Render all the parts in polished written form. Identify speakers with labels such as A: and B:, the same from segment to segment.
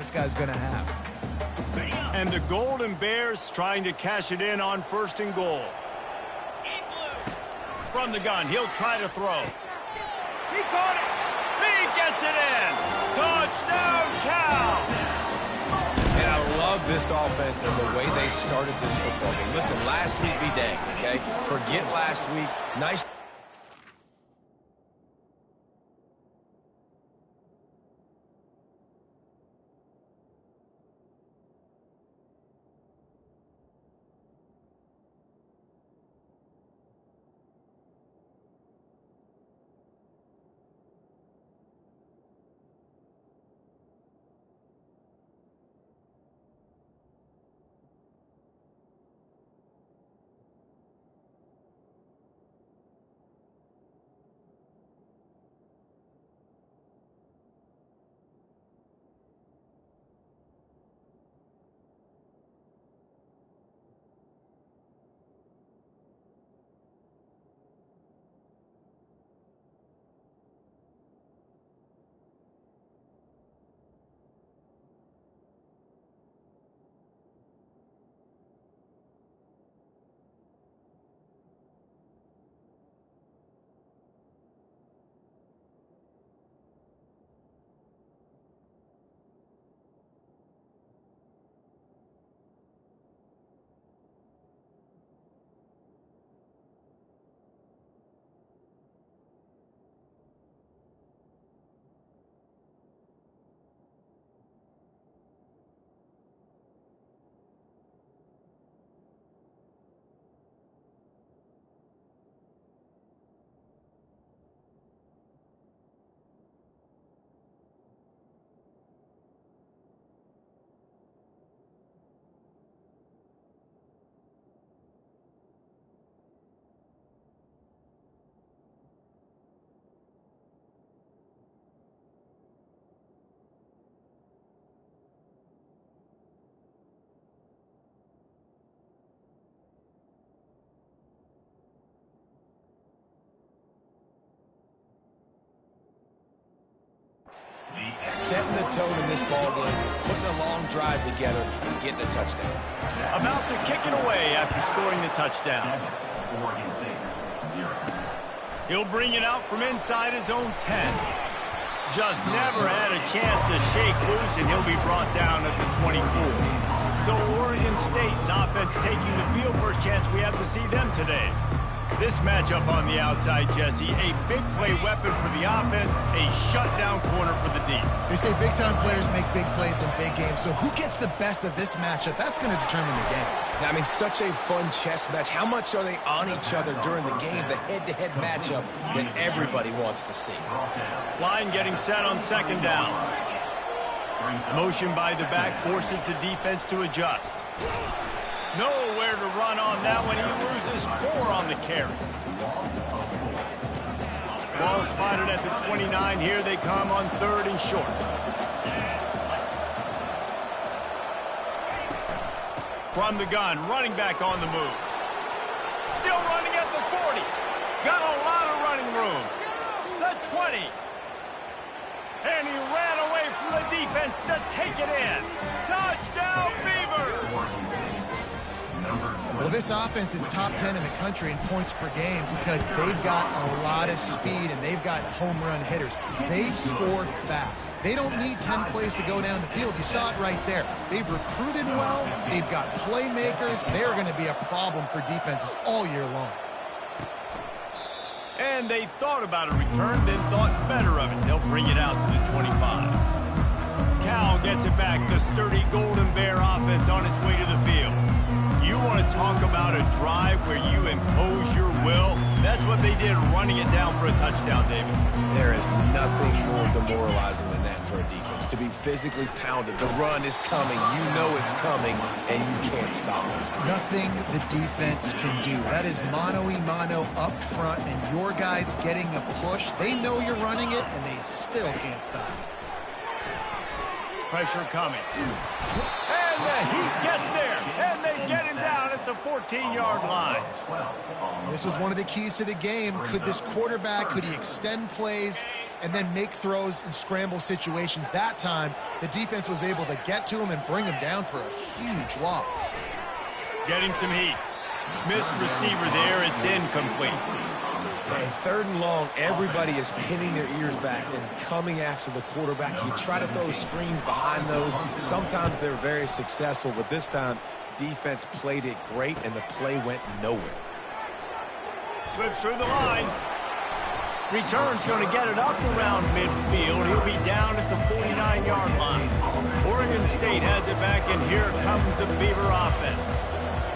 A: this guy's going to have.
B: And the Golden Bears trying to cash it in on 1st and goal. From the gun, he'll try to throw. He caught it. He gets it in. Touchdown, Cal.
C: And I love this offense and the way they started this football game. Listen, last week be dang, okay? Forget last week. Nice. Setting the tone in this ball game, putting a long drive together, and getting a touchdown.
B: About to kick it away after scoring the touchdown. He'll bring it out from inside his own 10. Just never had a chance to shake loose, and he'll be brought down at the 24. So Oregon State's offense taking the field for a chance we have to see them today. This matchup on the outside, Jesse, a big play weapon for the offense, a shutdown corner for the D.
A: They say big-time players make big plays in big games, so who gets the best of this matchup? That's going to determine the game.
C: I mean, such a fun chess match. How much are they on each other during the game, the head-to-head matchup that everybody wants to see?
B: Line getting set on 2nd down. Motion by the back forces the defense to adjust. Nowhere to run on that one. He loses 4 on the carry. Ball spotted at the 29. Here they come on 3rd and short. From the gun, running back on the move. Still running at the 40. Got a lot of running room. The 20. And he ran away from the defense to take it in. Touchdown, Beavers!
A: Well, this offense is top 10 in the country in points per game because they've got a lot of speed and they've got home run hitters. They score fast. They don't need 10 plays to go down the field. You saw it right there. They've recruited well. They've got playmakers. They're going to be a problem for defenses all year long.
B: And they thought about a return, then thought better of it. They'll bring it out to the 25. Cal gets it back. The sturdy Golden Bear offense on its way to the field. You want to talk about a drive where you impose your will? That's what they did, running it down for a touchdown, David.
C: There is nothing more demoralizing than that for a defense. To be physically pounded. The run is coming. You know it's coming, and you can't stop it.
A: Nothing the defense can do. That is mano-a-mano up front, and your guys getting a push. They know you're running it, and they still can't stop it.
B: Pressure coming. And the Heat gets there. And they get him down at the 14-yard line.
A: This was one of the keys to the game. Could this quarterback, could he extend plays and then make throws in scramble situations? That time, the defense was able to get to him and bring him down for a huge loss.
B: Getting some heat. Missed receiver there. It's incomplete.
C: And 3rd and long, everybody is pinning their ears back and coming after the quarterback. You try to throw screens behind those. Sometimes they're very successful, but this time, defense played it great, and the play went nowhere.
B: Slips through the line. Return's going to get it up around midfield. He'll be down at the 49-yard line. Oregon State has it back, and here comes the Beaver offense.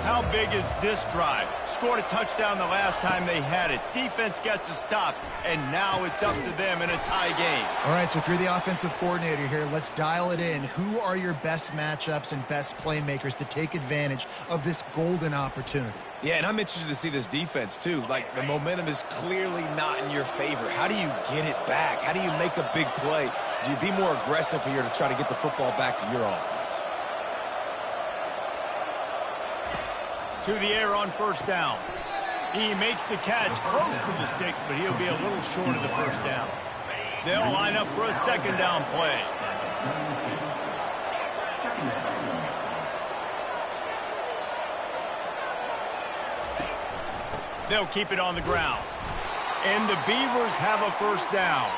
B: How big is this drive? Scored a touchdown the last time they had it. Defense gets a stop, and now it's up to them in a tie game.
A: All right, so if you're the offensive coordinator here, let's dial it in. Who are your best matchups and best playmakers to take advantage of this golden opportunity?
C: Yeah, and I'm interested to see this defense, too. Like, the momentum is clearly not in your favor. How do you get it back? How do you make a big play? Do you be more aggressive here to try to get the football back to your offense?
B: To the air on 1st down. He makes the catch close to the sticks, but he'll be a little short of the 1st down. They'll line up for a 2nd down play. They'll keep it on the ground. And the Beavers have a 1st down.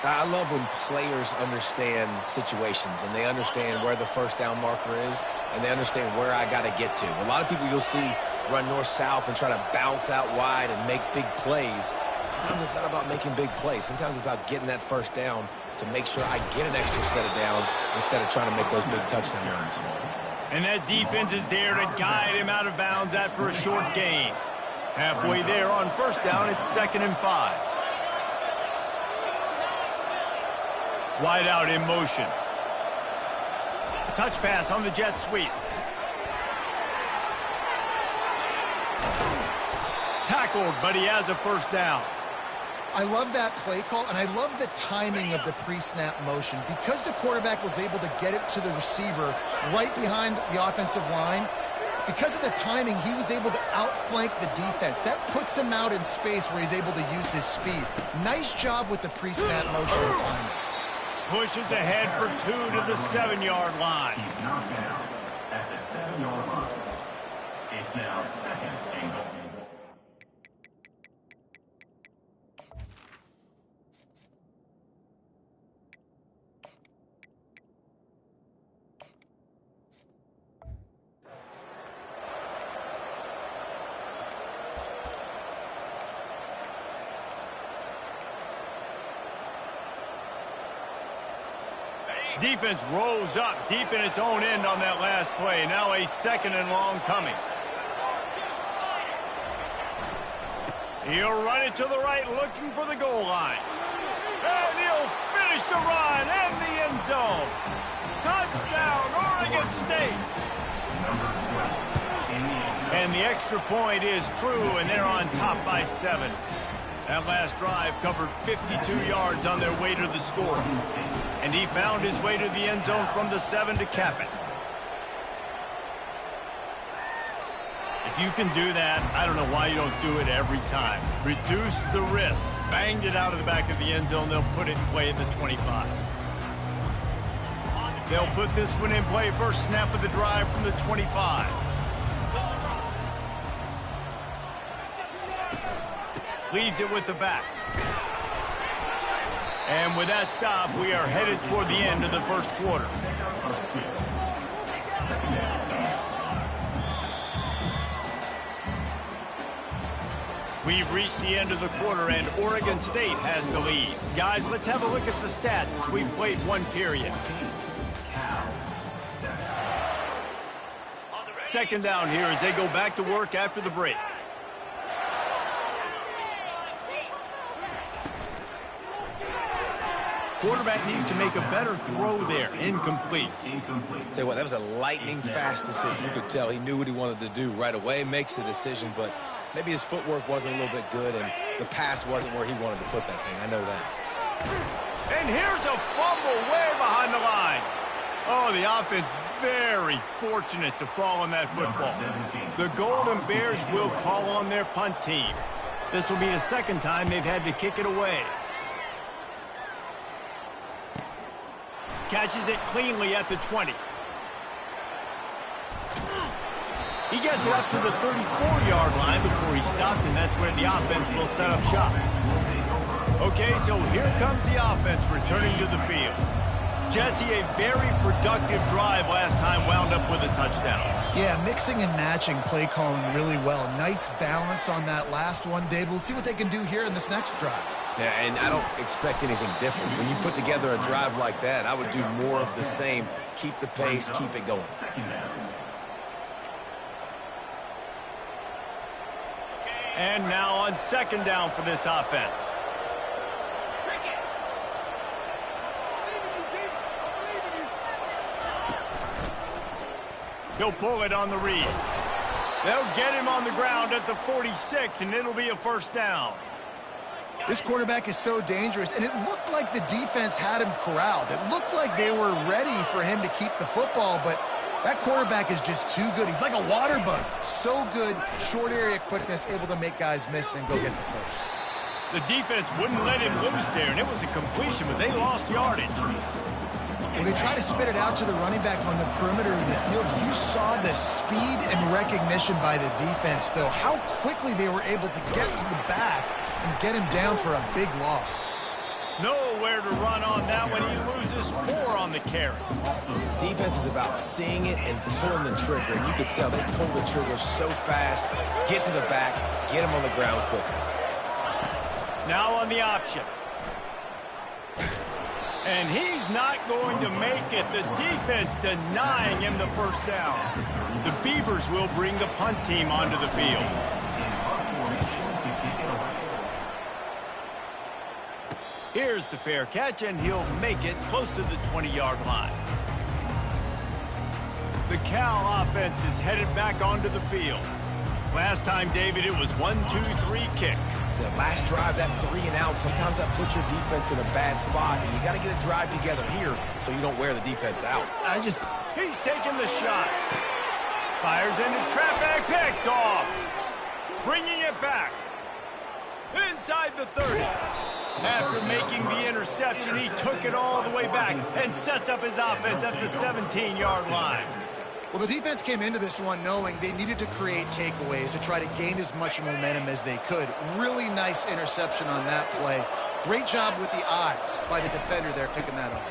C: I love when players understand situations and they understand where the 1st down marker is and they understand where I got to get to. A lot of people you'll see run north-south and try to bounce out wide and make big plays. Sometimes it's not about making big plays. Sometimes it's about getting that 1st down to make sure I get an extra set of downs instead of trying to make those big touchdown runs.
B: And that defense is there to guide him out of bounds after a short gain. Halfway there on 1st down, it's 2nd and 5. Wide out in motion. Touch pass on the jet sweep. Tackled, but he has a 1st down.
A: I love that play call, and I love the timing of the pre-snap motion. Because the quarterback was able to get it to the receiver right behind the offensive line, because of the timing, he was able to outflank the defense. That puts him out in space where he's able to use his speed. Nice job with the pre-snap motion and timing.
B: Pushes ahead for 2 to the 7-yard line.
D: He's knocked down at the 7-yard line. It's now 2nd and goal.
B: Defense rolls up deep in its own end on that last play. Now a 2nd and long coming. He'll run it to the right, looking for the goal line. And he'll finish the run in the end zone. Touchdown, Oregon State. And the extra point is true, and they're on top by 7. That last drive covered 52 yards on their way to the score. And he found his way to the end zone from the 7 to cap it. If you can do that, I don't know why you don't do it every time. Reduce the risk. Banged it out of the back of the end zone. They'll put it in play at the 25. They'll put this one in play. First snap of the drive from the 25. Leaves it with the back. And with that stop, we are headed toward the end of the 1st quarter. We've reached the end of the quarter, and Oregon State has the lead. Guys, let's have a look at the stats as we've played one period. 2nd down here as they go back to work after the break. Quarterback needs to make a better throw there. Incomplete.
C: Tell you what, that was a lightning-fast decision. You could tell he knew what he wanted to do right away, makes the decision, but maybe his footwork wasn't a little bit good, and the pass wasn't where he wanted to put that thing. I know that.
B: And here's a fumble way behind the line. Oh, the offense very fortunate to fall on that football. The Golden Bears will call on their punt team. This will be the second time they've had to kick it away. Catches it cleanly at the 20. He gets it up to the 34-yard line before he stopped, and that's where the offense will set up shop. Okay, so here comes the offense returning to the field. Jesse, a very productive drive last time, wound up with a touchdown.
A: Yeah, mixing and matching play calling really well. Nice balance on that last one, Dave. Let's see what they can do here in this next drive.
C: Yeah, and I don't expect anything different. When you put together a drive like that, I would do more of the same. Keep the pace, keep it going.
B: And now on second down for this offense. He'll pull it on the read. They'll get him on the ground at the 46, and it'll be a first down.
A: This quarterback is so dangerous, and it looked like the defense had him corralled. It looked like they were ready for him to keep the football, but that quarterback is just too good. He's like a water bug. So good, short area quickness, able to make guys miss, then go get the first.
B: The defense wouldn't let him loose there, and it was a completion, but they lost yardage.
A: When they try to spit it out to the running back on the perimeter of the field, you saw the speed and recognition by the defense, though. How quickly they were able to get to the back and get him down for a big loss.
B: Nowhere to run on that when he loses 4 on the carry.
C: Defense is about seeing it and pulling the trigger, and you can tell they pull the trigger so fast, get to the back, get him on the ground quickly.
B: Now on the option. And he's not going to make it. The defense denying him the first down. The Beavers will bring the punt team onto the field. Here's the fair catch, and he'll make it close to the 20-yard line. The Cal offense is headed back onto the field. Last time, David, it was 1-2-3 kick.
C: The last drive, that 3 and out, sometimes that puts your defense in a bad spot, and you got to get a drive together here so you don't wear the defense out.
B: He's taking the shot. Fires into traffic, picked off. Bringing it back. Inside the 30. After making the interception, he took it all the way back and sets up his offense at the 17-yard line.
A: Well, the defense came into this one knowing they needed to create takeaways to try to gain as much momentum as they could. Really nice interception on that play. Great job with the eyes by the defender there picking that up.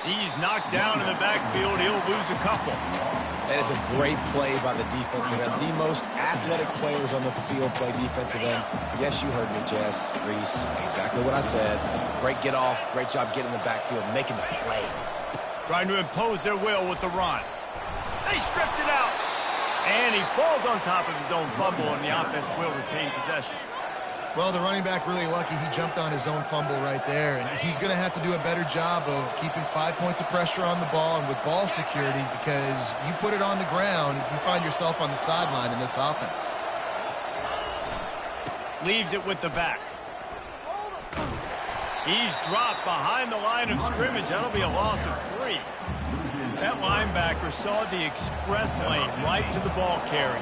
B: He's knocked down in the backfield. He'll lose a couple.
C: That is a great play by the defensive end. The most athletic players on the field play defensive end. Yes, you heard me, Jess, Reese. Exactly what I said. Great get off. Great job getting in the backfield, making the play.
B: Trying to impose their will with the run. They stripped it out. And he falls on top of his own fumble, and the offense will retain possession.
A: Well, the running back really lucky he jumped on his own fumble right there, and he's going to have to do a better job of keeping 5 points of pressure on the ball and with ball security, because you put it on the ground, you find yourself on the sideline in this offense.
B: Leaves it with the back. He's dropped behind the line of scrimmage. That'll be a loss of 3. That linebacker saw the express lane right to the ball carrier.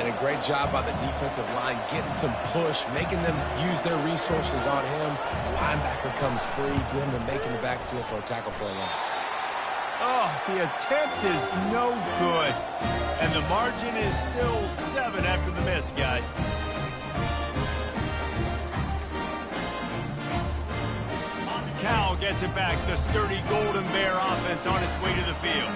C: And a great job by the defensive line, getting some push, making them use their resources on him. The linebacker comes free, boom, and making the backfield for a tackle for a loss.
B: Oh, the attempt is no good. And the margin is still 7 after the miss, guys. Cal gets it back. The sturdy Golden Bear offense on its way to the field.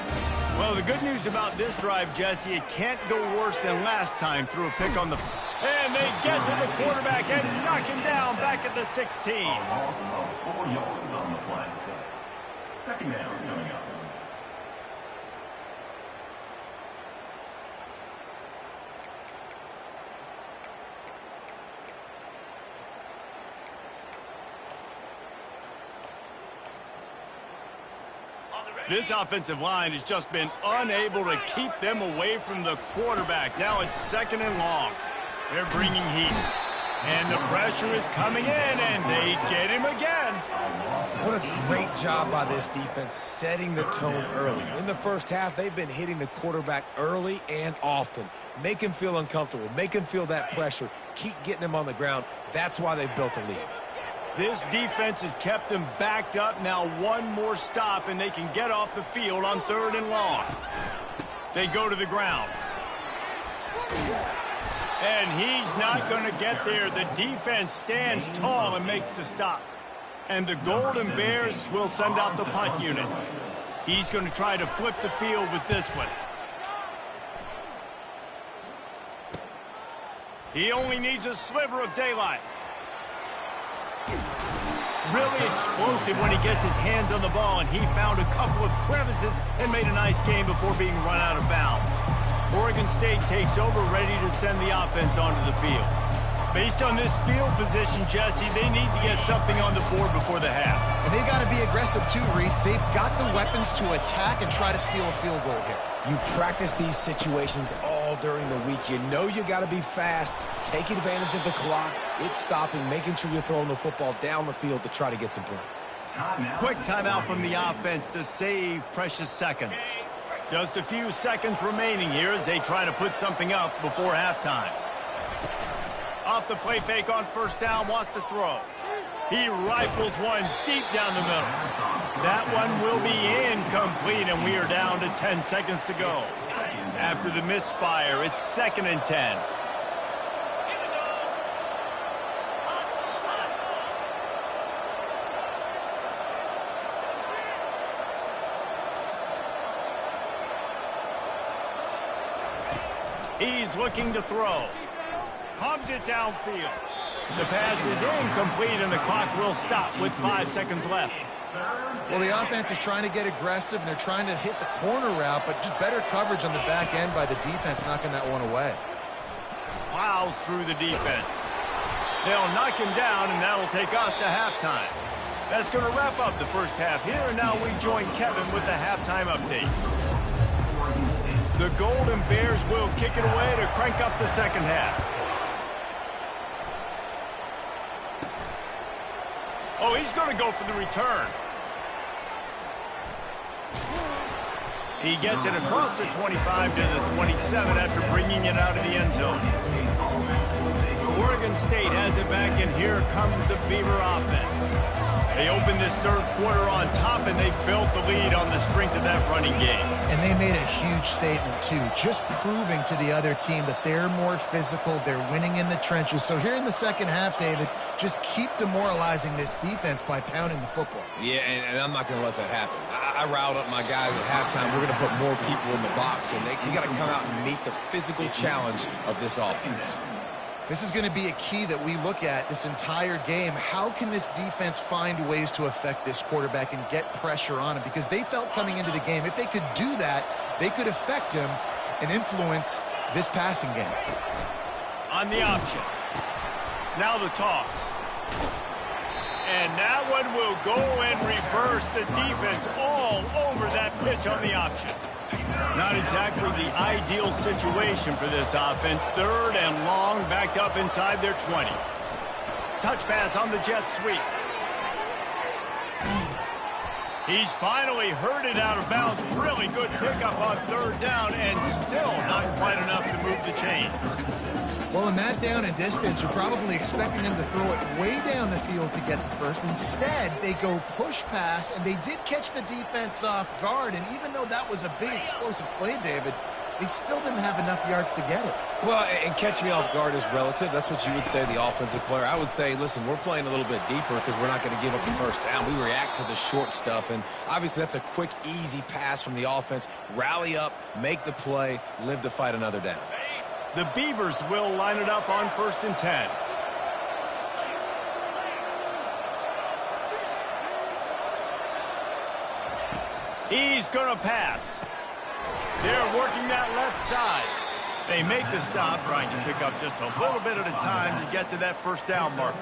B: Well, the good news about this drive, Jesse, it can't go worse than last time through a pick on the... And they get to the quarterback and knock him down back at the 16.
D: A loss of 4 yards on the play. Second down coming up.
B: This offensive line has just been unable to keep them away from the quarterback. Now it's 2nd and long. They're bringing heat. And the pressure is coming in, and they get him again.
C: What a great job by this defense setting the tone early. In the first half, they've been hitting the quarterback early and often. Make him feel uncomfortable. Make him feel that pressure. Keep getting him on the ground. That's why they've built a lead.
B: This defense has kept them backed up. Now one more stop, and they can get off the field on 3rd and long. They go to the ground. And he's not going to get there. The defense stands tall and makes the stop. And the Golden Bears will send out the punt unit. He's going to try to flip the field with this one. He only needs a sliver of daylight. Really explosive when he gets his hands on the ball, and he found a couple of crevices and made a nice game before being run out of bounds. Oregon State takes over, ready to send the offense onto the field. Based on this field position, Jesse, they need to get something on the board before the half.
A: And they've got to be aggressive too, Reese. They've got the weapons to attack and try to steal a field goal here.
C: You practice these situations all during the week. You know you got to be fast, take advantage of the clock. It's stopping, making sure you're throwing the football down the field to try to get some points.
B: Quick timeout from the offense to save precious seconds. Just a few seconds remaining here as they try to put something up before halftime. Off the play fake on 1st down, wants to throw. He rifles one deep down the middle. That one will be incomplete, and we are down to 10 seconds to go. After the misfire, it's 2nd and 10. He's looking to throw. Pumps it downfield. The pass is incomplete, and the clock will stop with 5 seconds left.
A: Well, the offense is trying to get aggressive, and they're trying to hit the corner route, but just better coverage on the back end by the defense, knocking that one away.
B: Plows through the defense. They'll knock him down, and that'll take us to halftime. That's going to wrap up the first half here, and now we join Kevin with the halftime update. The Golden Bears will kick it away to crank up the second half. Oh, he's going to go for the return. He gets it across the 25 to the 27 after bringing it out of the end zone. Oregon State has it back, and here comes the Beaver offense. They opened this third quarter on top, and they built the lead on the strength of that running game.
A: And they made a huge statement, too, just proving to the other team that they're more physical, they're winning in the trenches. So here in the second half, David, just keep demoralizing this defense by pounding the football.
C: Yeah, and I'm not going to let that happen. I riled up my guys at halftime. We're going to put more people in the box, and we got to come out and meet the physical challenge of this offense.
A: This is going to be a key that we look at this entire game. How can this defense find ways to affect this quarterback and get pressure on him? Because they felt coming into the game, if they could do that, they could affect him and influence this passing game.
B: On the option. Now the toss. And that one will go and reverse the defense all over that pitch on the option. Not exactly the ideal situation for this offense. 3rd and long, backed up inside their 20. Touch pass on the jet sweep. He's finally herded out of bounds. Really good pickup on 3rd down, and still not quite enough to move the chains.
A: Well, in that down and distance, you're probably expecting him to throw it way down the field to get the first. Instead, they go push pass, and they did catch the defense off guard. And even though that was a big explosive play, David, they still didn't have enough yards to get it.
C: Well, and catch me off guard is relative. That's what you would say, the offensive player. I would say, listen, we're playing a little bit deeper because we're not going to give up the first down. We react to the short stuff, and obviously that's a quick, easy pass from the offense. Rally up, make the play, live to fight another down.
B: The Beavers will line it up on 1st and 10. He's going to pass. They're working that left side. They make the stop, trying to pick up just a little bit at a time to get to that first down marker.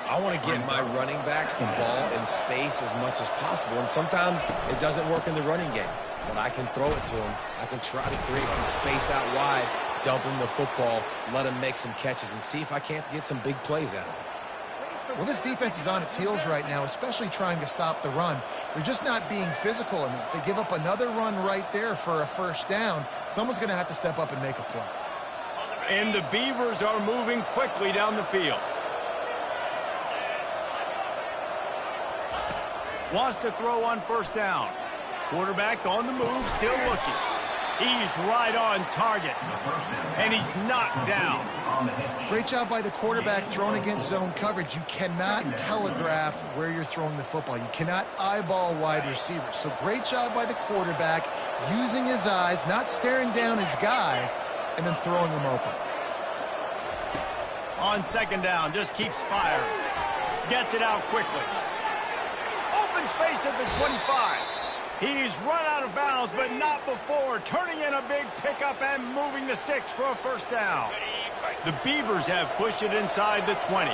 C: I want to get my running backs the ball in space as much as possible, and sometimes it doesn't work in the running game. But I can throw it to them. I can try to create some space out wide, dump him the football, let him make some catches, and see if I can't get some big plays out of him.
A: Well, this defense is on its heels right now, especially trying to stop the run. They're just not being physical enough. They give up another run right there for a first down. Someone's going to have to step up and make a play.
B: And the Beavers are moving quickly down the field. Wants to throw on first down. Quarterback on the move, still looking. He's right on target. And he's knocked down.
A: Great job by the quarterback throwing against zone coverage. You cannot telegraph where you're throwing the football. You cannot eyeball wide receivers. So great job by the quarterback using his eyes, not staring down his guy, and then throwing him open.
B: On second down, just keeps firing. Gets it out quickly. Open space at the 25. He's run out of bounds, but not before turning in a big pickup and moving the sticks for a first down. The Beavers have pushed it inside the 20.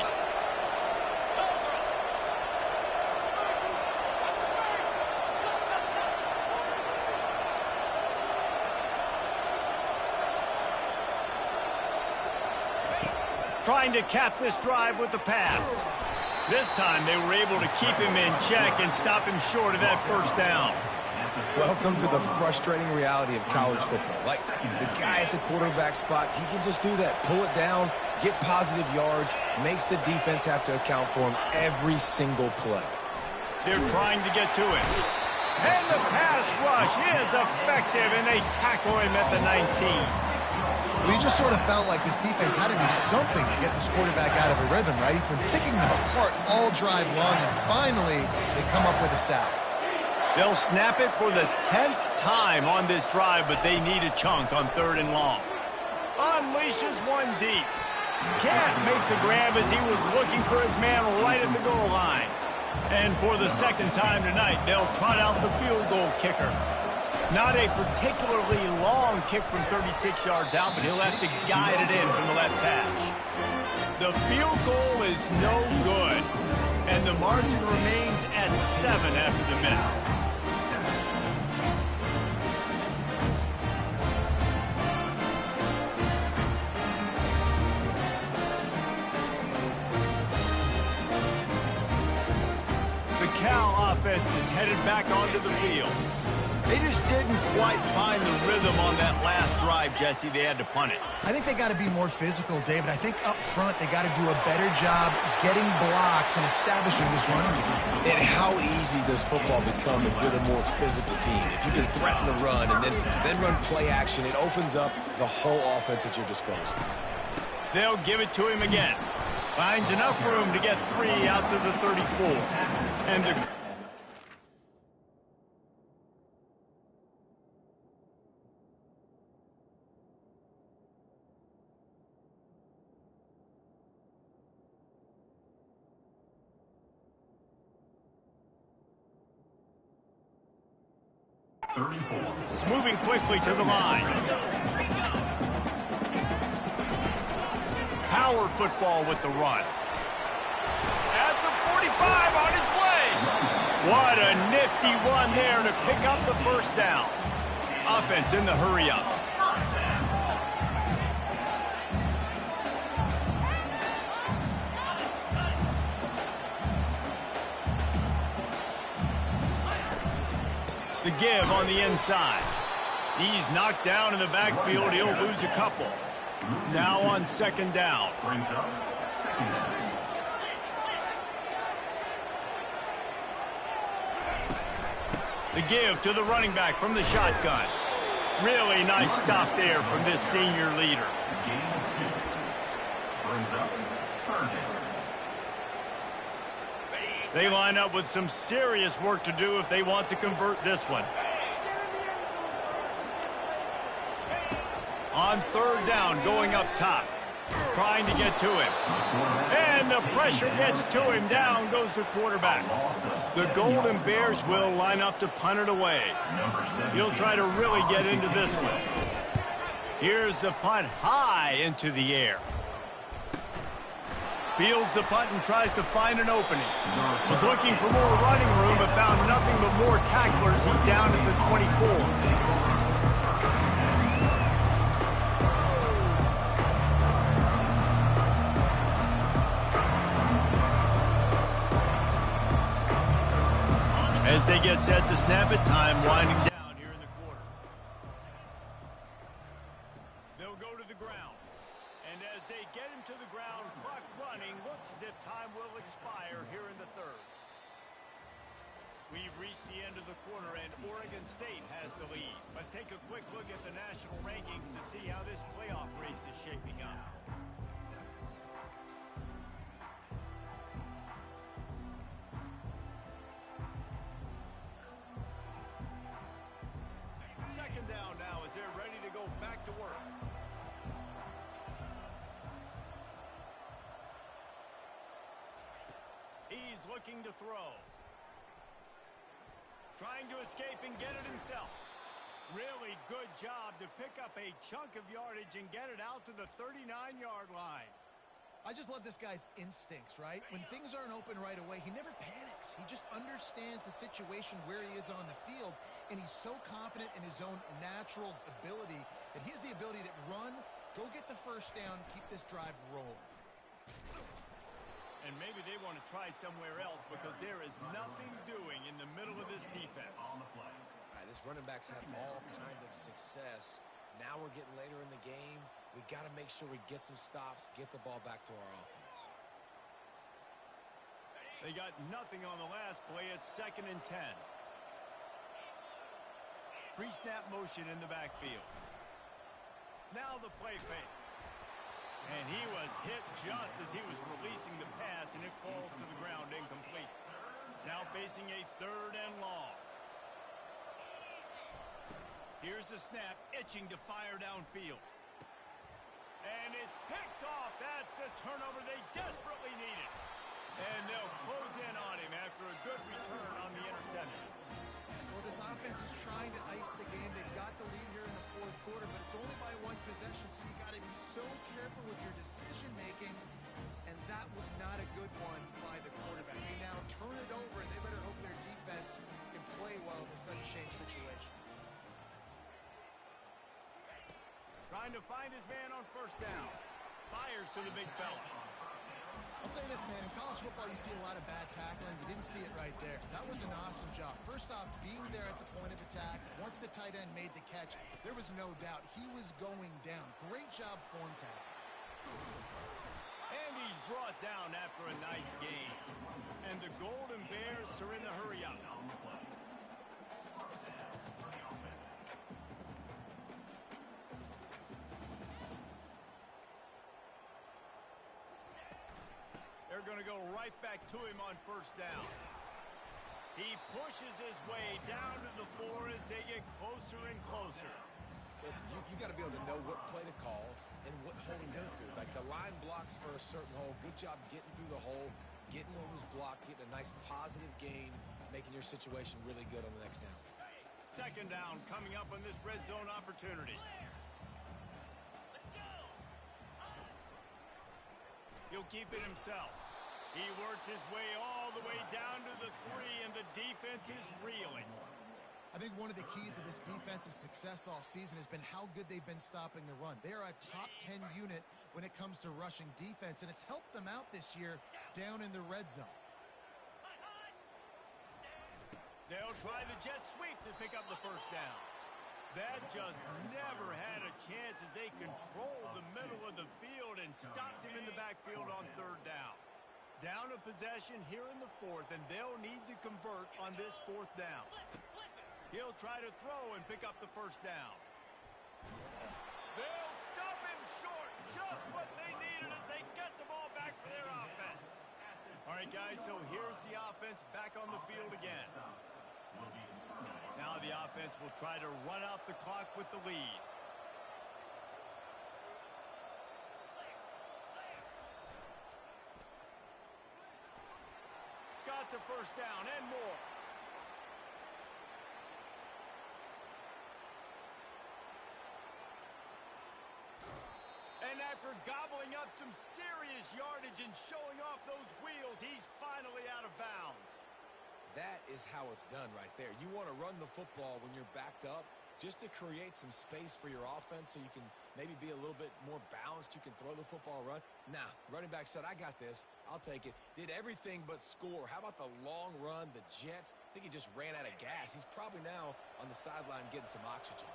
B: Trying to cap this drive with the pass. This time they were able to keep him in check and stop him short of that first down.
C: Welcome to the frustrating reality of college football. Like, the guy at the quarterback spot, he can just do that. Pull it down, get positive yards, makes the defense have to account for him every single play.
B: They're trying to get to him. And the pass rush is effective, and they tackle him at the 19.
A: Well, you just sort of felt like this defense had to do something to get this quarterback out of a rhythm, right? He's been picking them apart all drive long, and finally they come up with a sack.
B: They'll snap it for the 10th time on this drive, but they need a chunk on third and long. Unleashes one deep. Can't make the grab as he was looking for his man right at the goal line. And for the second time tonight, they'll trot out the field goal kicker. Not a particularly long kick from 36 yards out, but he'll have to guide it in from the left hash. The field goal is no good, and the margin remains at 7 after the miss. The Cal offense is headed back onto the field. They just didn't quite find the rhythm on that last drive, Jesse. They had to punt it.
A: I think they got to be more physical, David. I think up front they got to do a better job getting blocks and establishing this running game.
C: And how easy does football become if you're the more physical team? If you can threaten the run and then run play action, it opens up the whole offense at your disposal.
B: They'll give it to him again. Finds enough room to get 3 out to the 34. And the It's moving quickly to the line. Power football with the run. At the 45 on his way. What a nifty run there to pick up the first down. Offense in the hurry-up. The give on the inside. He's knocked down in the backfield. He'll lose a couple. Now on second down. The give to the running back from the shotgun. Really nice stop there from this senior leader. They line up with some serious work to do if they want to convert this one. On third down, going up top. Trying to get to him. And the pressure gets to him. Down goes the quarterback. The Golden Bears will line up to punt it away. He'll try to really get into this one. Here's the punt high into the air. Fields the punt and tries to find an opening. Was looking for more running room, but found nothing but more tacklers. He's down at the 24. As they get set to snap it, time winding down here in the quarter. They'll go to the ground. And as they get him to the ground, clock running, looks as if time will expire here in the third. We've reached the end of the quarter, and Oregon State has the lead. Let's take a quick look at the national rankings to see how this playoff race is shaping up. Second down now as they're ready to go back to work. He's looking to throw. Trying to escape and get it himself. Really good job to pick up a chunk of yardage and get it out to the 39-yard line.
A: I just love this guy's instincts, right? When things aren't open right away, he never panics. He just understands the situation where he is on the field, and he's so confident in his own natural ability that he has the ability to run, go get the first down, keep this drive rolling.
B: And maybe they want to try somewhere else because there is nothing doing in the middle of this defense.
C: All right, this running backs have all kind of success. Now we're getting later in the game. We got to make sure we get some stops, get the ball back to our offense.
B: They got nothing on the last play. It's 2nd and 10. Pre-snap motion in the backfield. Now the play fake. And he was hit just as he was releasing the pass, and it falls to the ground incomplete. Now facing a 3rd and long. Here's the snap, itching to fire downfield. And it's picked off. That's the turnover they desperately needed. And they'll close in on him after a good return on the interception.
A: Well, this offense is trying to ice the game. They've got the lead here in the 4th quarter, but it's only by 1 possession, so you got to be so careful with your decision-making. And that was not a good one by the quarterback. They now turn it over, and they better hope their defense can play well in a sudden change situation.
B: Trying to find his man on 1st down. Fires to the big fella.
A: I'll say this, man. In college football, you see a lot of bad tackling. You didn't see it right there. That was an awesome job. First off, being there at the point of attack. Once the tight end made the catch, there was no doubt he was going down. Great job form tackle.
B: And he's brought down after a nice game. And the Golden Bears are in the hurry-up. They're going to go right back to him on 1st down. He pushes his way down to the 4 as they get closer and closer.
C: Listen, you got to be able to know what play to call and what hole to go through. Like the line blocks for a certain hole. Good job getting through the hole, getting what was blocked, getting a nice positive gain, making your situation really good on the next down.
B: 2nd down coming up on this red zone opportunity. He'll keep it himself. He works his way all the way down to the 3, and the defense is reeling.
A: I think one of the keys to this defense's success all season has been how good they've been stopping the run. They are a top 10 unit when it comes to rushing defense, and it's helped them out this year down in the red zone.
B: They'll try the jet sweep to pick up the 1st down. That just never had a chance as they controlled the middle of the field and stopped him in the backfield on 3rd down. Down a possession here in the 4th, and they'll need to convert on this 4th down. He'll try to throw and pick up the 1st down. They'll stop him short, just what they needed as they get the ball back for their offense. All right, guys, so here's the offense back on the field again. Now the offense will try to run out the clock with the lead. Got the 1st down and more. And after gobbling up some serious yardage and showing off those wheels, he's finally out of bounds.
C: That is how it's done right there. You want to run the football when you're backed up. just to create some space for your offense so you can maybe be a little bit more balanced. You can throw the football, run. Nah, running back said, I got this. I'll take it. Did everything but score. How about the long run, the Jets? I think he just ran out of gas. He's probably now on the sideline getting some oxygen.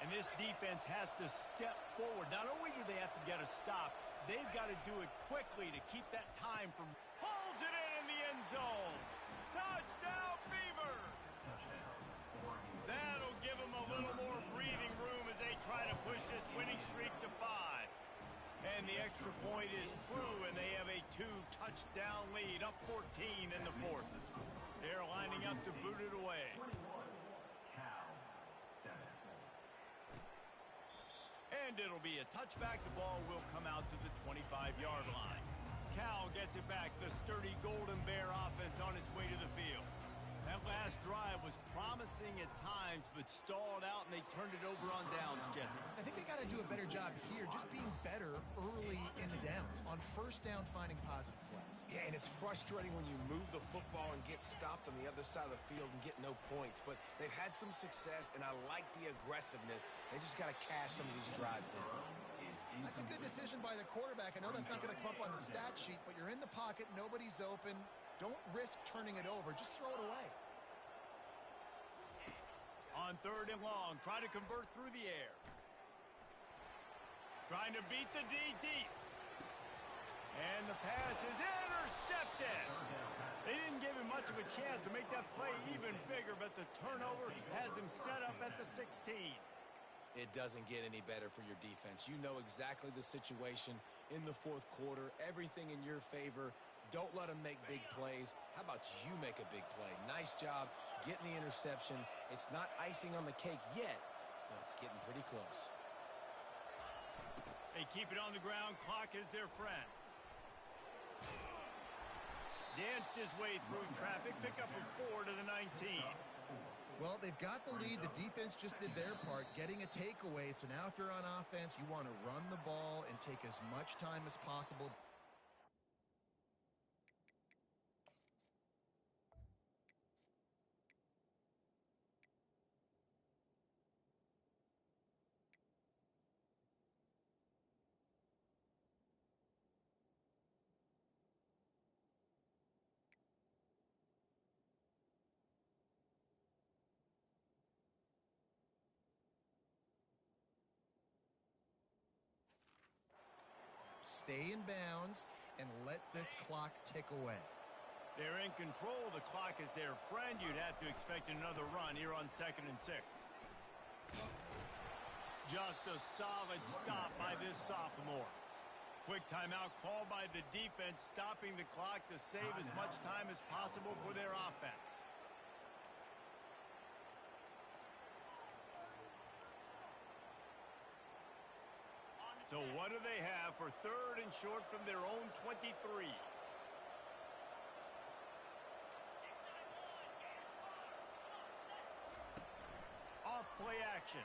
B: And this defense has to step forward. Not only do they have to get a stop, they've got to do it quickly to keep that time from hauls it in the end zone. Touchdown, Beavers! That'll give them a little more breathing room as they try to push this winning streak to 5. And the extra point is true, and they have a 2-touchdown lead, up 14 in the 4th. They're lining up to boot it away.
D: 21, Cal 7.
B: And it'll be a touchback. The ball will come out to the 25-yard line. Cal gets it back. The sturdy Golden Bear offense on its way to the field. That last drive was promising at times, but stalled out, and they turned it over on downs, Jesse.
A: I think they got to do a better job here, just being better early in the downs, on first down finding positive plays.
C: Yeah, and it's frustrating when you move the football and get stopped on the other side of the field and get no points. But they've had some success, and I like the aggressiveness. They just got to cash some of these drives in.
A: That's a good decision by the quarterback. I know that's not going to come up on the stat sheet, but you're in the pocket, nobody's open. Don't risk turning it over. Just throw it away.
B: On 3rd and long, try to convert through the air. Trying to beat the D deep. And the pass is intercepted. They didn't give him much of a chance to make that play even bigger, but the turnover has him set up at the 16.
C: It doesn't get any better for your defense. You know exactly the situation in the 4th quarter. Everything in your favor. Don't let them make big plays. How about you make a big play? Nice job getting the interception. It's not icing on the cake yet, but it's getting pretty close.
B: They keep it on the ground. Clock is their friend. Danced his way through traffic. Pick up a 4 to the 19.
A: Well, they've got the lead. The defense just did their part, getting a takeaway. So now if you're on offense, you want to run the ball and take as much time as possible. Stay in bounds and let this clock tick away.
B: They're in control. The clock is their friend. You'd have to expect another run here on 2nd and 6. Just a solid stop by this sophomore. Quick timeout called by the defense, stopping the clock to save as much time as possible for their offense. So what do they have for 3rd and short from their own 23? Off play action.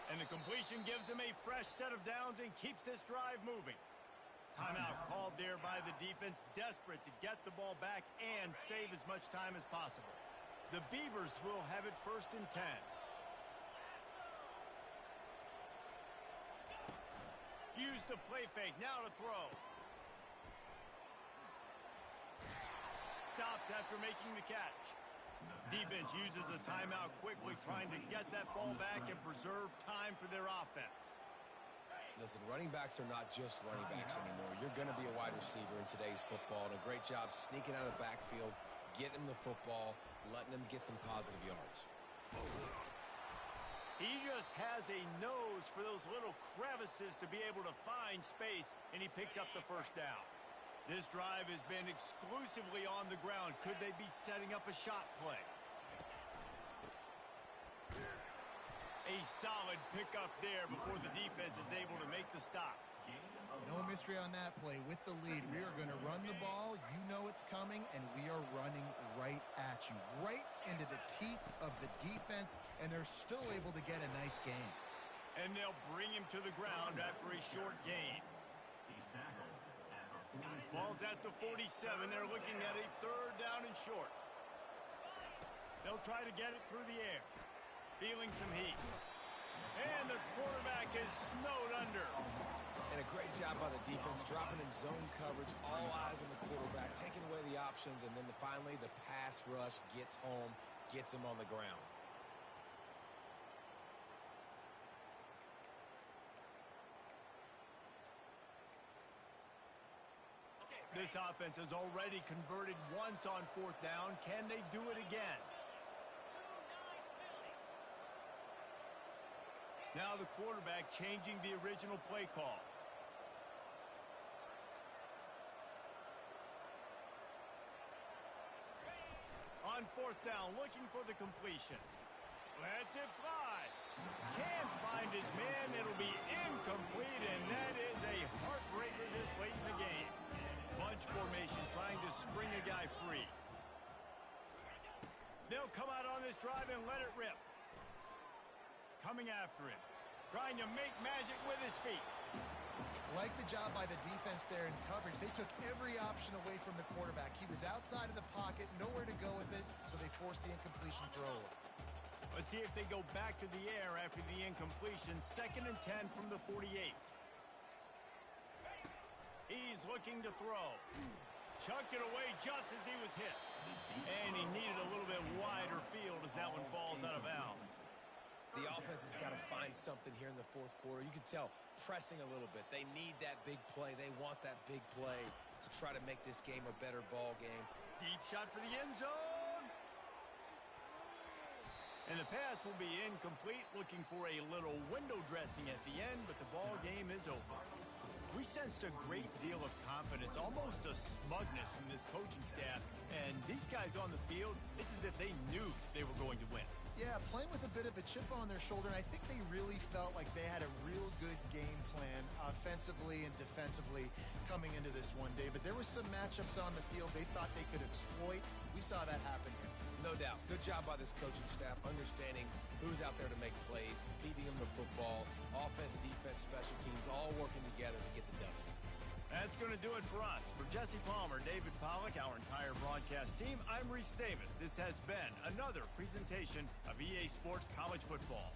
B: And the completion gives them a fresh set of downs and keeps this drive moving. Timeout called there by the defense, desperate to get the ball back and save as much time as possible. The Beavers will have it 1st and 10. Use the play fake, now to throw. Stopped after making the catch. Defense uses a timeout quickly, trying to get that ball back and preserve time for their offense.
C: Listen, running backs are not just running backs anymore. You're going to be a wide receiver in today's football, and a great job sneaking out of the backfield, getting the football, letting them get some positive yards.
B: He just has a nose for those little crevices to be able to find space, and he picks up the 1st down. This drive has been exclusively on the ground. Could they be setting up a shot play? A solid pickup there before the defense is able to make the stop.
A: No mystery on that play. With the lead, we are going to run the ball. You know it's coming, and we are running right at you, right into the teeth of the defense, and they're still able to get a nice gain.
B: And they'll bring him to the ground after a short gain.
D: He's tackled at the 47.
B: Ball's at the 47. They're looking at a 3rd down and short. They'll try to get it through the air. Feeling some heat. And the quarterback is snowed under.
C: And a great job by the defense, dropping in zone coverage, all eyes on the quarterback, taking away the options, and then finally the pass rush gets home, gets him on the ground.
B: This offense has already converted once on 4th down. Can they do it again? Now the quarterback changing the original play call. On 4th down, looking for the completion. Lets it fly. Can't find his man. It'll be incomplete, and that is a heartbreaker this late in the game. Bunch formation trying to spring a guy free. They'll come out on this drive and let it rip. Coming after him. Trying to make magic with his feet.
A: Like the job by the defense there in coverage. They took every option away from the quarterback. He was outside of the pocket, nowhere to go with it, so they forced the incompletion throw.
B: Let's see if they go back to the air after the incompletion. 2nd and 10 from the 48. He's looking to throw. Chucked it away just as he was hit. And he needed a little bit wider field as that one falls out of bounds.
C: The offense has got to find something here in the 4th quarter. You can tell pressing a little bit. They need that big play. They want that big play to try to make this game a better ball game.
B: Deep shot for the end zone. And the pass will be incomplete, looking for a little window dressing at the end, but the ball game is over. We sensed a great deal of confidence, almost a smugness from this coaching staff. And these guys on the field, it's as if they knew they were going to win.
A: Yeah, playing with a bit of a chip on their shoulder, and I think they really felt like they had a real good game plan offensively and defensively coming into this one day. But there were some matchups on the field they thought they could exploit. We saw that happen here.
C: No doubt. Good job by this coaching staff, understanding who's out there to make plays, feeding them the football, offense, defense, special teams, all working together to get the W.
B: That's going to do it for us. For Jesse Palmer, David Pollack, our entire broadcast team, I'm Reese Davis. This has been another presentation of EA Sports College Football.